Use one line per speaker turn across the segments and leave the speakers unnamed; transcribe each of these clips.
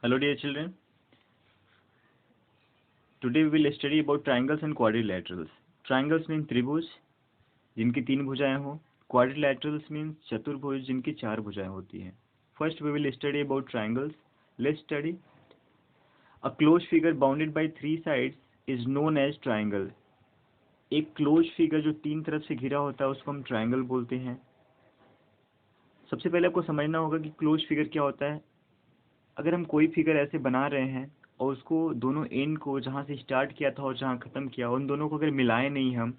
Hello dear children. Today we will study about triangles and quadrilaterals. Triangles mean त्रिभुज जिनकी 3 भुजाएं हो. Quadrilaterals means चतुर्भुज जिनकी 4 भुजाएं होती हैं. First we will study about triangles. Let's study. A closed figure bounded by 3 sides is known as triangle. एक क्लोज फिगर जो 3 तरफ से घिरा होता है उसको हम ट्राइंगल बोलते हैं. सबसे पहले आपको समझना होगा कि क्लोज फिगर क्या होता है. अगर हम कोई फिगर ऐसे बना रहे हैं और उसको दोनों एंड को जहाँ से स्टार्ट किया था और जहाँ ख़त्म किया उन दोनों को अगर मिलाएं नहीं हम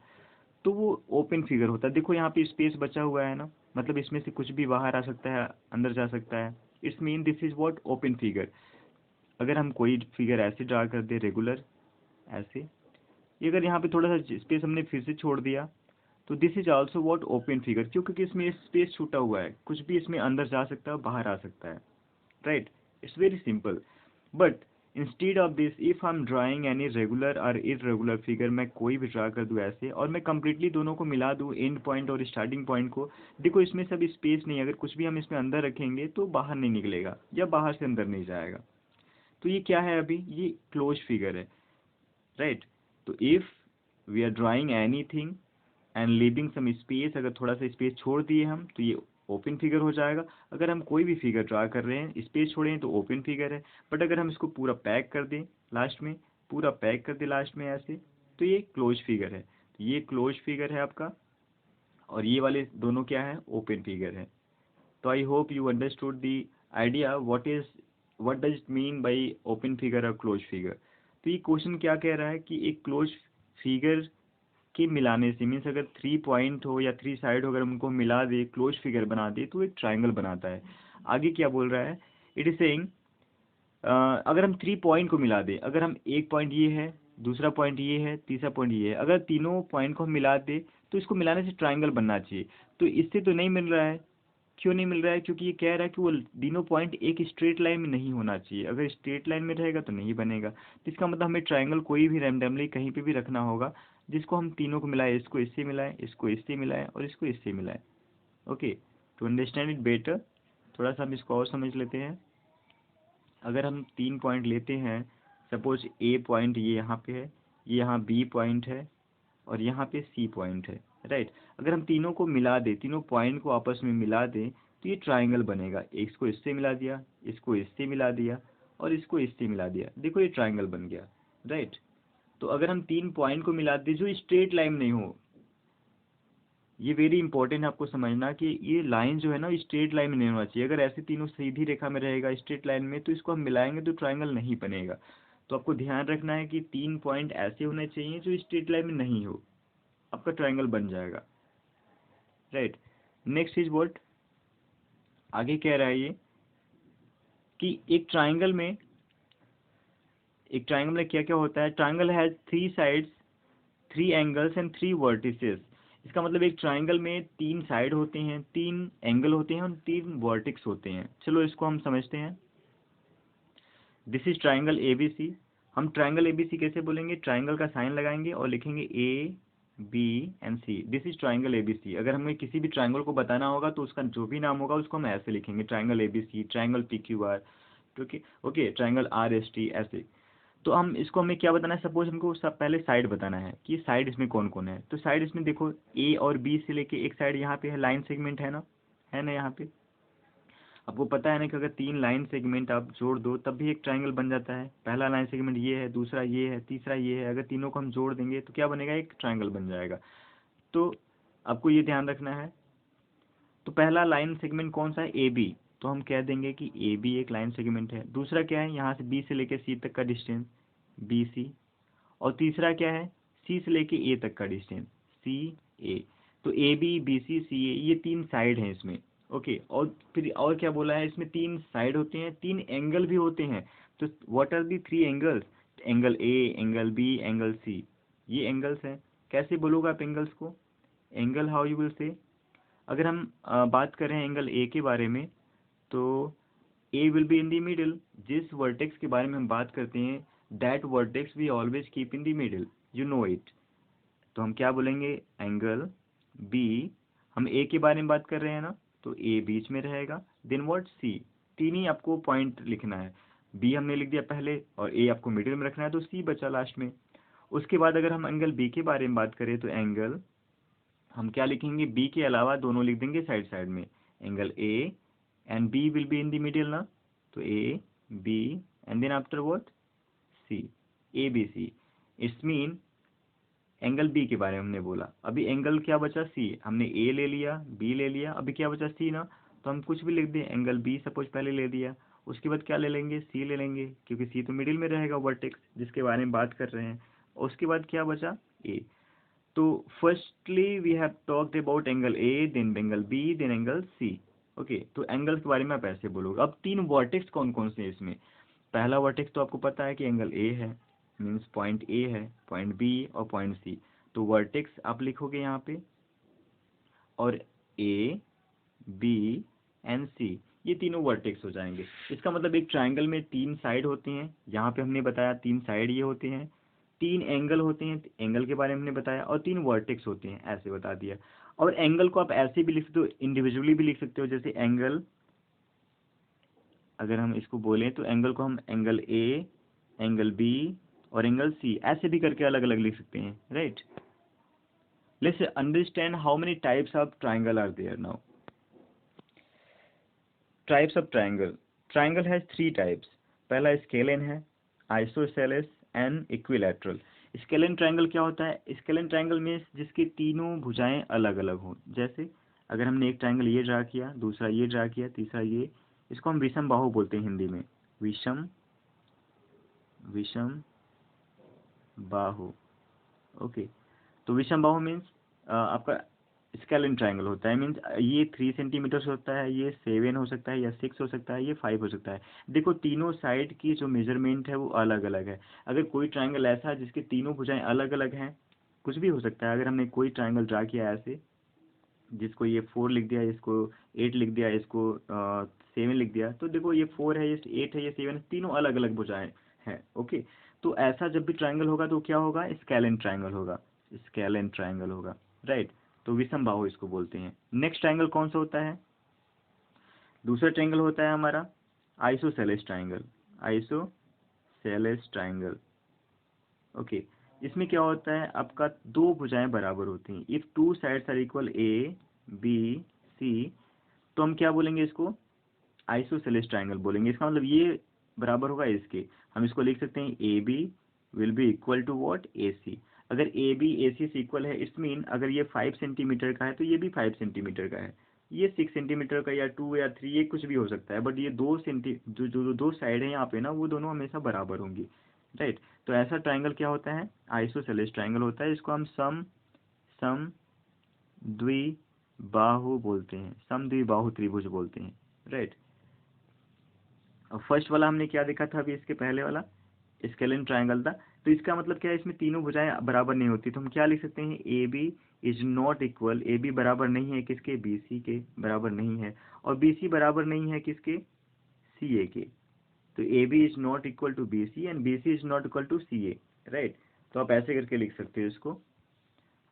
तो वो ओपन फिगर होता है. देखो यहाँ पे स्पेस बचा हुआ है ना, मतलब इसमें से कुछ भी बाहर आ सकता है, अंदर जा सकता है. It's mean this is what open figure. अगर हम कोई फिगर ऐसे ड्रा कर दे रेगुलर ऐसे, ये अगर यहाँ पे थोड़ा सा स्पेस हमने फिर से छोड़ दिया तो this is also what open figure. क्यों? क्योंकि इसमें स्पेस छूटा हुआ है, कुछ भी इसमें अंदर जा सकता है बाहर आ सकता है. Right? It's very simple. But instead of this, if I'm drawing any regular or irregular figure, मैं कोई भी ड्रा कर दूँ ऐसे और मैं completely दोनों को मिला दूँ एंड पॉइंट और स्टार्टिंग पॉइंट को, देखो इसमें सब स्पेस नहीं. अगर कुछ भी हम इसमें अंदर रखेंगे तो बाहर नहीं निकलेगा या बाहर से अंदर नहीं जाएगा. तो ये क्या है? अभी ये क्लोज फिगर है. राइट? तो if we are drawing anything and leaving some space, अगर थोड़ा सा स्पेस छोड़ दिए हम तो ये ओपन फिगर हो जाएगा. अगर हम कोई भी फिगर ड्रा कर रहे हैं स्पेस छोड़े तो ओपन फिगर है. बट अगर हम इसको पूरा पैक कर दें लास्ट में, पूरा पैक कर दें लास्ट में ऐसे, तो ये क्लोज फिगर है. तो ये क्लोज फिगर है आपका और ये वाले दोनों क्या है? ओपन फिगर है. तो I hope you understood the idea what does it mean by open figure और क्लोज फिगर. तो ये क्वेश्चन क्या कह रहा है कि एक क्लोज फिगर के मिलाने से, मीन्स अगर 3 पॉइंट हो या 3 साइड हो, अगर उनको मिला दे, क्लोज फिगर बना दे तो एक ट्राइंगल बनाता है. आगे क्या बोल रहा है? इट इज सेइंग अगर हम 3 पॉइंट को मिला दे, अगर हम एक पॉइंट ये है, दूसरा पॉइंट ये है, तीसरा पॉइंट ये है, अगर तीनों पॉइंट को हम मिला दे तो इसको मिलाने से ट्राइंगल बनना चाहिए. तो इससे तो नहीं मिल रहा है. क्यों नहीं मिल रहा है? क्योंकि ये कह रहा है कि वो तीनों पॉइंट एक स्ट्रेट लाइन में नहीं होना चाहिए. अगर स्ट्रेट लाइन में रहेगा तो नहीं बनेगा. तो इसका मतलब हमें ट्राइंगल कोई भी रैंडमली कहीं पे भी रखना होगा जिसको हम तीनों को मिलाएं. इसको इससे मिलाएं, इसको इससे मिलाएं और इसको इससे मिलाएं. Okay, to understand it better थोड़ा सा हम इसको और समझ लेते हैं. अगर हम 3 पॉइंट लेते हैं, सपोज ए पॉइंट ये यहाँ पे है, ये यहाँ बी पॉइंट है और यहाँ पे सी पॉइंट है. राइट? अगर हम तीनों को मिला दें, तीनों पॉइंट को आपस में मिला दें तो ये ट्राइंगल बनेगा. इसको इससे मिला दिया, इसको इससे मिला दिया और इसको इससे मिला दिया, देखो ये ट्राइंगल बन गया. राइट? तो अगर हम 3 पॉइंट को मिला दें जो स्ट्रेट लाइन नहीं हो, ये वेरी इंपॉर्टेंट है आपको समझना कि ये लाइन जो है ना स्ट्रेट लाइन में नहीं होना चाहिए. अगर ऐसे तीनों सीधी रेखा में रहेगा स्ट्रेट लाइन में तो इसको हम मिलाएंगे तो ट्राइंगल नहीं बनेगा. तो आपको ध्यान रखना है कि 3 पॉइंट ऐसे होने चाहिए जो स्ट्रेट लाइन में नहीं हो, आपका ट्राइंगल बन जाएगा. राइट? नेक्स्ट इज व्हाट, आगे कह रहा है ये कि एक ट्राइंगल में क्या क्या होता है. Triangle has 3 sides, 3 angles and 3 vertices. इसका मतलब एक ट्राइंगल में 3 साइड होते हैं, 3 एंगल होते हैं और 3 वर्टिक्स होते हैं. चलो इसको हम समझते हैं. This is triangle ABC. हम ट्राइंगल एबीसी कैसे बोलेंगे? ट्राइंगल का साइन लगाएंगे और लिखेंगे A B and C. This is triangle ABC. अगर हमें किसी भी ट्राइंगल को बताना होगा तो उसका जो भी नाम होगा उसको हम ऐसे लिखेंगे, triangle ABC, triangle PQR. Okay okay, triangle RST ऐसे. तो हम इसको हमें क्या बताना है? सपोज हमको सब पहले साइड बताना है कि साइड इसमें कौन कौन है. तो साइड इसमें देखो ए और बी से लेके एक साइड यहाँ पे है, लाइन सेगमेंट है ना यहाँ पे. आपको पता है ना कि अगर 3 लाइन सेगमेंट आप जोड़ दो तब भी एक ट्राइंगल बन जाता है. पहला लाइन सेगमेंट ये है, दूसरा ये है, तीसरा ये है, अगर तीनों को हम जोड़ देंगे तो क्या बनेगा? एक ट्राइंगल बन जाएगा. तो आपको ये ध्यान रखना है. तो पहला लाइन सेगमेंट कौन सा है? A B. तो हम कह देंगे कि ए बी एक लाइन सेगमेंट है. दूसरा क्या है? यहाँ से बी से लेकर सी तक का डिस्टेंस बी सी. और तीसरा क्या है? सी से लेके ए तक का डिस्टेंस सी ए. तो ए बी बी सी सी ए, ये 3 साइड हैं इसमें. ओके, और फिर और क्या बोला है? इसमें 3 साइड होते हैं, 3 एंगल भी होते हैं. तो what are the 3 angles? Angle A, angle B, angle C. ये एंगल्स हैं. कैसे बोलोगे आप एंगल्स को? Angle how you will say? अगर हम बात करें एंगल ए के बारे में तो A will be in the middle. जिस वर्टेक्स के बारे में हम बात करते हैं that vertex we always keep in the middle, you know it. तो हम क्या बोलेंगे? एंगल बी, हम ए के बारे में बात कर रहे हैं ना, तो ए बीच में रहेगा. Then what? सी. 3 ही आपको पॉइंट लिखना है. बी हमने लिख दिया पहले और ए आपको मिडिल में रखना है, तो सी बचा लास्ट में। उसके बाद अगर हम एंगल बी के बारे में बात करें तो एंगल हम क्या लिखेंगे, बी के अलावा दोनों लिख देंगे साइड साइड में, angle A and B will be in the middle ना, तो A B and then after what, C, A B C. It's mean angle B के बारे में हमने बोला, अभी एंगल क्या बचा, सी। हमने ए ले लिया, बी ले लिया, अभी क्या बचा, सी ना, तो हम कुछ भी लिख दें, एंगल बी सपोज पहले ले दिया, उसके बाद क्या ले लेंगे, सी ले लेंगे, क्योंकि सी तो मिडिल में रहेगा वर्टेक्स जिसके बारे में बात कर रहे हैं। और उसके बाद क्या बचा, ए। तो firstly we have talked about angle A, then angle B, then angle C. Okay, तो एंगल के बारे में आप ऐसे बोलोगे। अब तीन वर्टेक्स कौन कौन से हैं इसमें, पहला वर्टेक्स तो आपको पता है कि एंगल ए है, मीन्स पॉइंट ए है, पॉइंट बी और पॉइंट सी, तो वर्टेक्स आप लिखोगे यहाँ पे, और ए बी एंड सी ये तीनों वर्टेक्स हो जाएंगे। इसका मतलब एक ट्राइंगल में तीन साइड होते हैं, यहाँ पे हमने बताया तीन साइड ये होते हैं, तीन एंगल होते हैं, एंगल के बारे में हमने बताया, और तीन वर्टेक्स होते हैं, ऐसे बता दिया। और एंगल को आप ऐसे भी लिख सकते हो, इंडिविजुअली भी लिख सकते हो, जैसे एंगल, अगर हम इसको बोलें तो एंगल को हम एंगल ए, एंगल बी और एंगल सी ऐसे भी करके अलग अलग लिख सकते हैं, right. Let's understand how many types of triangle are there now. Types of triangle, triangle has three types. पहला स्केलन है, isosceles and equilateral. Scalene triangle क्या होता है, स्केलन ट्राइंगल में जिसकी तीनों भुजाएं अलग अलग हों, जैसे अगर हमने एक ट्राइंगल ये ड्रा किया, दूसरा ये ड्रा किया, तीसरा ये, इसको हम विषम बाहु बोलते हैं हिंदी में, विषम विषम बाहु। ओके, तो विषम बाहु मीन्स आपका स्केलन ट्राइंगल होता है, मीन्स ये 3 सेंटीमीटर होता है, ये 7 हो सकता है, या 6 हो सकता है, ये 5 हो सकता है। देखो तीनों साइड की जो मेजरमेंट है वो अलग अलग है। अगर कोई ट्राइंगल ऐसा है जिसके तीनों भुजाएं अलग अलग हैं, कुछ भी हो सकता है, अगर हमने कोई ट्राइंगल ड्रा किया ऐसे, जिसको ये 4 लिख दिया, इसको 8 लिख दिया, इसको 7 लिख दिया, तो देखो ये 4 है, ये 8 है, ये 7 है, तीनों अलग अलग भुजाएं हैं। ओके, तो ऐसा जब भी ट्राइंगल होगा तो क्या होगा, स्केलन ट्राइंगल होगा, स्केलन ट्राइंगल होगा, राइट। तो विषम बाहु इसको बोलते हैं। नेक्स्ट ट्राइंगल कौन सा होता है, दूसरा ट्राइंगल होता है हमारा isosceles triangle, isosceles triangle. Okay, इसमें क्या होता है, आपका दो भुजाएं बराबर होती हैं, if two sides are equal, A B C, तो हम क्या बोलेंगे, इसको आइसोसेलेस ट्राइंगल बोलेंगे। इसका मतलब ये बराबर होगा इसके, हम इसको लिख सकते हैं A B will be equal to what, A C. अगर ए बी ए सी से इक्वल है, इट्स मीन अगर ये 5 सेंटीमीटर का है तो ये भी 5 सेंटीमीटर का है, ये 6 सेंटीमीटर का या 2 या 3 ये कुछ भी हो सकता है, बट ये जो दो साइड है यहाँ पे ना, वो दोनों हमेशा बराबर होंगी, राइट। तो ऐसा ट्राइंगल क्या होता है, आइसोसेलेस ट्राइंगल होता है। इसको हम सम सम द्विबाहु बोलते हैं, सम द्विबाहु त्रिभुज बोलते हैं, राइट। और फर्स्ट वाला हमने क्या देखा था अभी, इसके पहले वाला स्केलन ट्राइंगल था। तो इसका मतलब क्या है, इसमें तीनों भुजाएं बराबर नहीं होती, तो हम क्या लिख सकते हैं, A B is not equal, A B बराबर नहीं है किसके, बी सी के बराबर नहीं है, और बी सी बराबर नहीं है किसके, सी ए के। तो A B is not equal to B C and B C is not equal to C A, right. तो आप ऐसे करके लिख सकते हो इसको।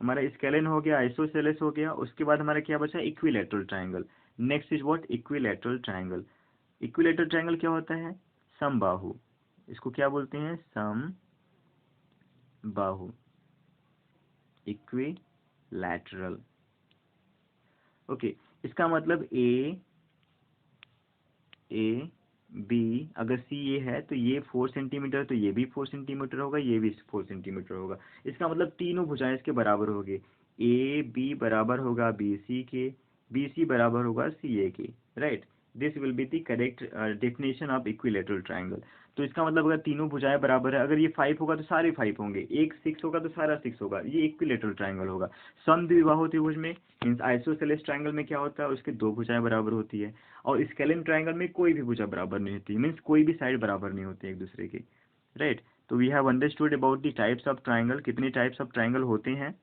हमारा स्केलन हो गया, आइसोसेलेस हो गया, उसके बाद हमारा क्या बचा, equilateral triangle. Next is what, equilateral triangle. Equilateral triangle क्या होता है, समबाहु, इसको क्या बोलते हैं, सम बाहु, इक्विलैटरल। ओके, इसका मतलब ए बी, अगर सी ए है तो ये 4 सेंटीमीटर, तो ये भी 4 सेंटीमीटर होगा, ये भी 4 सेंटीमीटर होगा। इसका मतलब तीनों भुजाएं इसके बराबर होगी, ए बी बराबर होगा बी सी के, बी सी बराबर होगा सी ए के, right. This will be the correct definition of equilateral triangle. तो इसका मतलब अगर तीनों भुजाएं बराबर है, अगर ये 5 होगा तो सारे 5 होंगे, एक 6 होगा तो सारा 6 होगा, ये इक्विलैटरल ट्राइंगल होगा। समद्विबाहु त्रिभुज में मीन्स आइसोसेलेस ट्राइंगल में क्या होता है, उसके दो भुजाएं बराबर होती है, और स्केलन ट्राइंगल में कोई भी भुजा बराबर नहीं होती, मीन्स कोई भी साइड बराबर नहीं होती एक दूसरे के, राइट। तो we have understood about the types of triangle, कितने टाइप्स ऑफ ट्राइंगल होते हैं,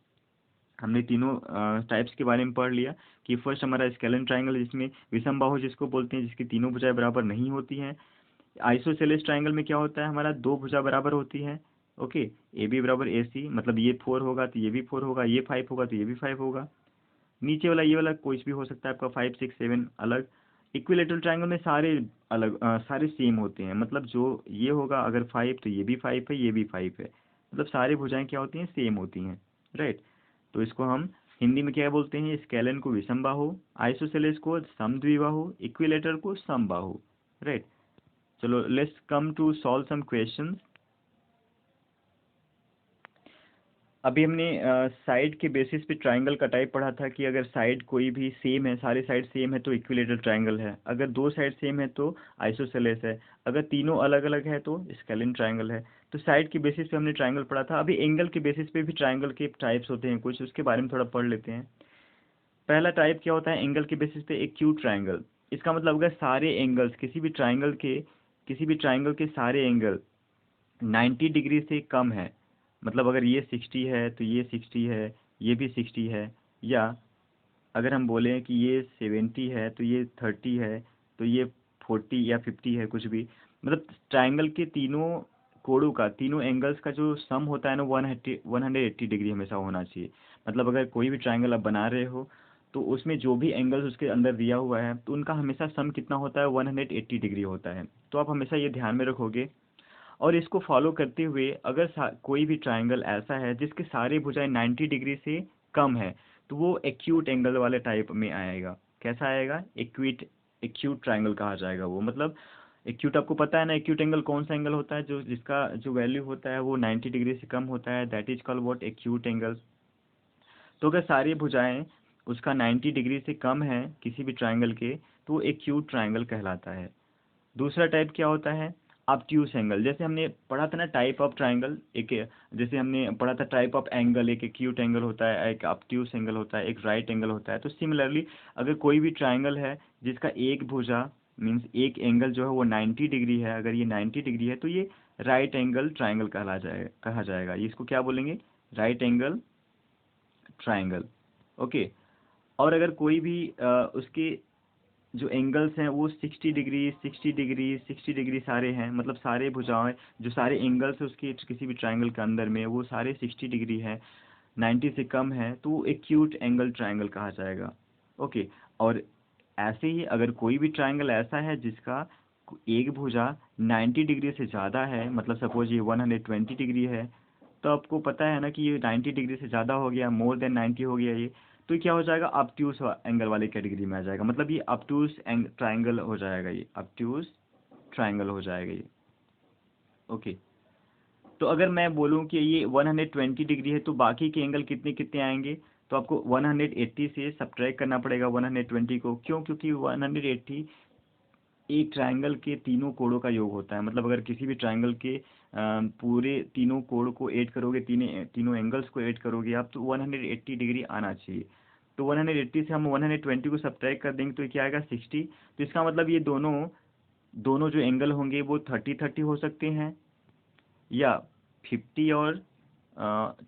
हमने तीनों टाइप्स के बारे में पढ़ लिया। कि फर्स्ट हमारा स्केलन ट्राइंगल, जिसमें विषम बाहु जिसको बोलते हैं, जिसकी तीनों भुजाएं बराबर नहीं होती हैं। आइसोसेलेस ट्राइंगल में क्या होता है, हमारा दो भुजा बराबर होती है, ओके, ए बी बराबर ए सी, मतलब ये 4 होगा तो ये भी 4 होगा, ये 5 होगा तो ये भी 5 होगा। नीचे वाला ये वाला कुछ भी हो सकता है आपका, 5 6 7 अलग। इक्विलेटरल ट्रायंगल में सारे अलग सारे सेम होते हैं, मतलब जो ये होगा अगर 5 तो ये भी 5 है, ये भी 5 है, मतलब सारी भुजाएं क्या होती हैं, सेम होती हैं, राइट। तो इसको हम हिंदी में क्या बोलते हैं, स्केलन को विषमबाहु, आइसोसेलेस को समद्विबाहु, इक्विलेटरल को समबाहु, राइट। चलो let's come to solve some questions. अभी हमने साइड के बेसिस पे ट्रायंगल का टाइप पढ़ा था कि अगर साइड कोई भी सेम है, सारे साइड सेम है तो इक्विलेटरल ट्रायंगल है, अगर दो साइड सेम है तो आइसोसेलेस है, अगर तीनों अलग अलग है तो स्केलिन ट्रायंगल है। तो साइड के बेसिस पे हमने ट्रायंगल पढ़ा था। अभी एंगल के बेसिस पे भी ट्रायंगल के टाइप्स होते हैं कुछ, उसके बारे में थोड़ा पढ़ लेते हैं। पहला टाइप क्या होता है एंगल के बेसिस पे, एक्यूट ट्रायंगल। इसका मतलब अगर सारे एंगल्स किसी भी ट्रायंगल के सारे एंगल 90 डिग्री से कम है, मतलब अगर ये 60 है तो ये 60 है, ये भी 60 है, या अगर हम बोलें कि ये 70 है तो ये 30 है, तो ये 40 या 50 है, कुछ भी, मतलब ट्रायंगल के तीनों कोणों का, तीनों एंगल्स का जो सम होता है ना 180 डिग्री हमेशा होना चाहिए। मतलब अगर कोई भी ट्रायंगल आप बना रहे हो तो उसमें जो भी एंगल्स उसके अंदर दिया हुआ है तो उनका हमेशा सम कितना होता है, 180 डिग्री होता है। तो आप हमेशा ये ध्यान में रखोगे। और इसको फॉलो करते हुए अगर कोई भी ट्रायंगल ऐसा है जिसके सारे भुजाएं 90 डिग्री से कम है तो वो एक्यूट एंगल वाले टाइप में आएगा। कैसा आएगा, एक्यूट ट्रायंगल कहा जाएगा वो। मतलब एक्यूट, आपको पता है ना एक्यूट एंगल कौन सा एंगल होता है, जो जिसका जो वैल्यू होता है वो 90 डिग्री से कम होता है, that is called what, acute angle. तो अगर सारी भुजाएं उसका 90 डिग्री से कम है किसी भी ट्रायंगल के तो वो एक्यूट ट्रायंगल कहलाता है। दूसरा टाइप क्या होता है, ऑब्ट्यूस एंगल। जैसे हमने पढ़ा था ना टाइप ऑफ ट्रायंगल, एक जैसे हमने पढ़ा था टाइप ऑफ एंगल, एक एक्यूट एंगल होता है, एक ऑब्ट्यूस एंगल होता है, एक राइट एंगल होता है। तो सिमिलरली अगर कोई भी ट्रायंगल है जिसका एक भुजा मीन्स एक एंगल जो है वो 90 डिग्री है, अगर ये 90 डिग्री है तो ये राइट एंगल ट्रायंगल कहा जाएगा। ये इसको क्या बोलेंगे, राइट एंगल ट्रायंगल। ओके। और अगर कोई भी उसके जो एंगल्स हैं वो 60 डिग्री 60 डिग्री 60 डिग्री सारे हैं, मतलब सारे भुजाएं जो सारे एंगल्स है उसके किसी भी ट्रायंगल के अंदर में वो सारे 60 डिग्री है, 90 से कम है, तो वो एक्यूट एंगल ट्रायंगल कहा जाएगा। ओके। और ऐसे ही अगर कोई भी ट्रायंगल ऐसा है जिसका एक भुजा 90 डिग्री से ज़्यादा है, मतलब सपोज ये 120 डिग्री है, तो आपको पता है ना कि ये 90 डिग्री से ज़्यादा हो गया, मोर देन 90 हो गया ये, तो ये क्या हो जाएगा, ऑब्ट्यूस एंगल वाले कैटेगरी में आ जाएगा। मतलब ये ऑब्ट्यूस ट्रायंगल हो जाएगा, ये ऑब्ट्यूस ट्रायंगल हो जाएगा ये। ओके। तो अगर मैं बोलूं कि ये 120 डिग्री है तो बाकी के एंगल कितने कितने आएंगे, तो आपको 180 से सब्ट्रैक्ट करना पड़ेगा 120 को। क्यों, क्योंकि 180 एक ट्रायंगल के तीनों कोणों का योग होता है। मतलब अगर किसी भी ट्रायंगल के पूरे तीनों कोण को ऐड करोगे, तीनों एंगल्स को ऐड करोगे आप, तो 180 डिग्री आना चाहिए। तो 180 से हम 120 को सब्ट्रैक्ट कर देंगे तो ये क्या आएगा, 60। तो इसका मतलब ये दोनों दोनों जो एंगल होंगे वो 30-30 हो सकते हैं, या 50 और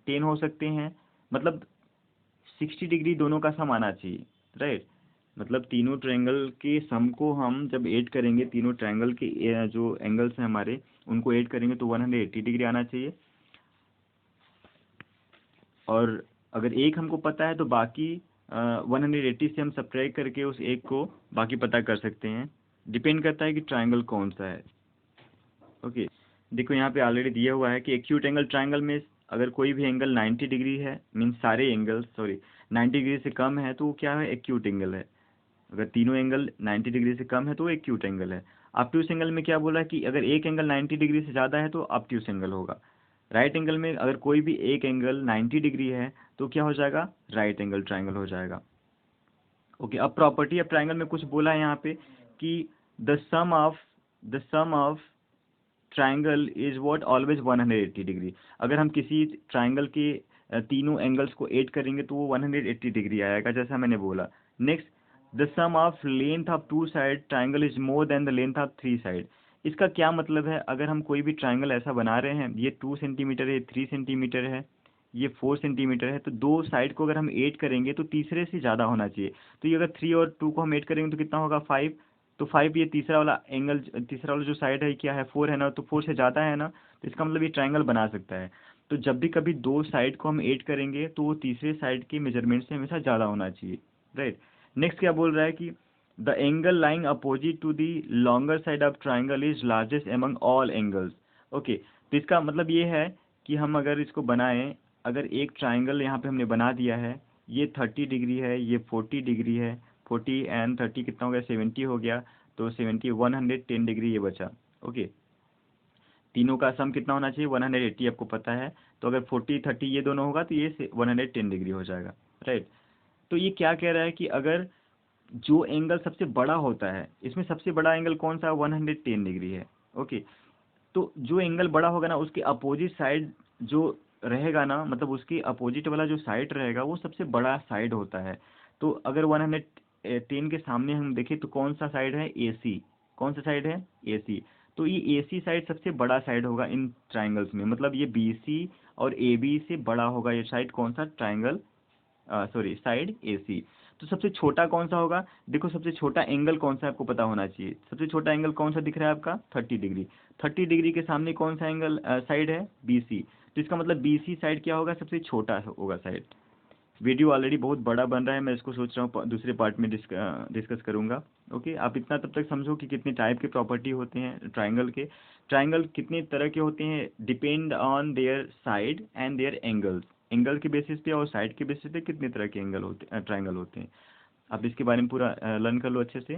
10 हो सकते हैं। मतलब 60 डिग्री दोनों का सम आना चाहिए, राइट। मतलब तीनों ट्रायंगल के सम को हम जब ऐड करेंगे, तीनों ट्रायंगल के जो एंगल्स हैं हमारे उनको ऐड करेंगे तो 180 डिग्री आना चाहिए। और अगर एक हमको पता है तो बाकी 180 से हम सब्ट्रैक्ट करके उस एक को बाकी पता कर सकते हैं। डिपेंड करता है कि ट्रायंगल कौन सा है। ओके। देखो यहाँ पे ऑलरेडी दिया हुआ है कि एक्यूट एंगल ट्रायंगल में अगर कोई भी एंगल 90 डिग्री है, मीन्स सारे एंगल 90 डिग्री से कम है तो वो क्या है, एक्यूट एंगल है। अगर तीनों एंगल 90 डिग्री से कम है तो वो एक्यूट एंगल है। ऑब्ट्यूस एंगल में क्या बोला है कि अगर एक एंगल 90 डिग्री से ज़्यादा है तो ऑब्ट्यूस एंगल होगा। राइट एंगल में अगर कोई भी एक एंगल 90 डिग्री है तो क्या हो जाएगा, राइट एंगल ट्रायंगल हो जाएगा। ओके। अब प्रॉपर्टी ऑफ ट्रायंगल में कुछ बोला है यहाँ पे कि the sum of triangle is what, always 180 degree. अगर हम किसी ट्रायंगल के तीनों एंगल्स को ऐड करेंगे तो वो 180 डिग्री आएगा, जैसा मैंने बोला। Next, the sum of length of two side triangle is more than the length of three side. इसका क्या मतलब है, अगर हम कोई भी ट्रायंगल ऐसा बना रहे हैं, ये 2 सेंटीमीटर है, 3 सेंटीमीटर है, ये 4 सेंटीमीटर है, तो दो साइड को अगर हम ऐड करेंगे तो तीसरे से ज़्यादा होना चाहिए। तो ये अगर 3 और 2 को हम ऐड करेंगे तो कितना होगा, 5। तो 5, ये तीसरा वाला एंगल, तीसरा वाला जो साइड है क्या है, 4 है ना, तो 4 से ज़्यादा है ना, तो इसका मतलब ये ट्रायंगल बना सकता है। तो जब भी कभी दो साइड को हम ऐड करेंगे तो वो तीसरे साइड के मेजरमेंट से हमेशा ज़्यादा होना चाहिए, राइट। नेक्स्ट क्या बोल रहा है कि the angle lying opposite to the longer side of triangle is largest among all angles. Okay, तो इसका मतलब ये है कि हम अगर इसको बनाएं, अगर एक ट्राइंगल यहाँ पे हमने बना दिया है, ये 30 डिग्री है, ये 40 डिग्री है, 40 एंड 30 कितना हो गया, 70 हो गया, तो 70 110 डिग्री ये बचा। ओके, तीनों का सम कितना होना चाहिए, 180 आपको पता है, तो अगर 40 30 ये दोनों होगा तो ये 110 डिग्री हो जाएगा, राइट। तो ये क्या कह रहा है कि अगर जो एंगल सबसे बड़ा होता है, इसमें सबसे बड़ा एंगल कौन सा, 110 डिग्री है। ओके, तो जो एंगल बड़ा होगा ना, उसके अपोजिट साइड जो रहेगा ना, मतलब उसके अपोजिट वाला जो साइड रहेगा वो सबसे बड़ा साइड होता है। तो अगर 110 के सामने हम देखें तो कौन सा साइड है, ए सी। कौन सा साइड है, ए सी। तो ये ए सी साइड सबसे बड़ा साइड होगा इन ट्राइंगल्स में, मतलब ये बी सी और ए बी से बड़ा होगा ये साइड, कौन सा, ट्राइंगल, सॉरी, साइड ए सी। तो सबसे छोटा कौन सा होगा, देखो सबसे छोटा एंगल कौन सा आपको पता होना चाहिए, सबसे छोटा एंगल कौन सा दिख रहा है आपका, 30 डिग्री। 30 डिग्री के सामने कौन सा एंगल साइड है, बी सी। तो इसका मतलब बी सी साइड क्या होगा, सबसे छोटा होगा साइड। वीडियो ऑलरेडी बहुत बड़ा बन रहा है, मैं इसको सोच रहा हूँ दूसरे पार्ट में डिस्कस करूँगा। ओके, आप इतना तब तक समझो कि कितने टाइप के प्रॉपर्टी होते हैं ट्राइंगल के, ट्राइंगल कितने तरह के होते हैं, depend on their side and their angles. Angle के बेसिस पे और साइड के बेसिस पे कितने तरह के एंगल होते ट्राइंगल होते हैं। आप इसके बारे में पूरा लर्न कर लो अच्छे से।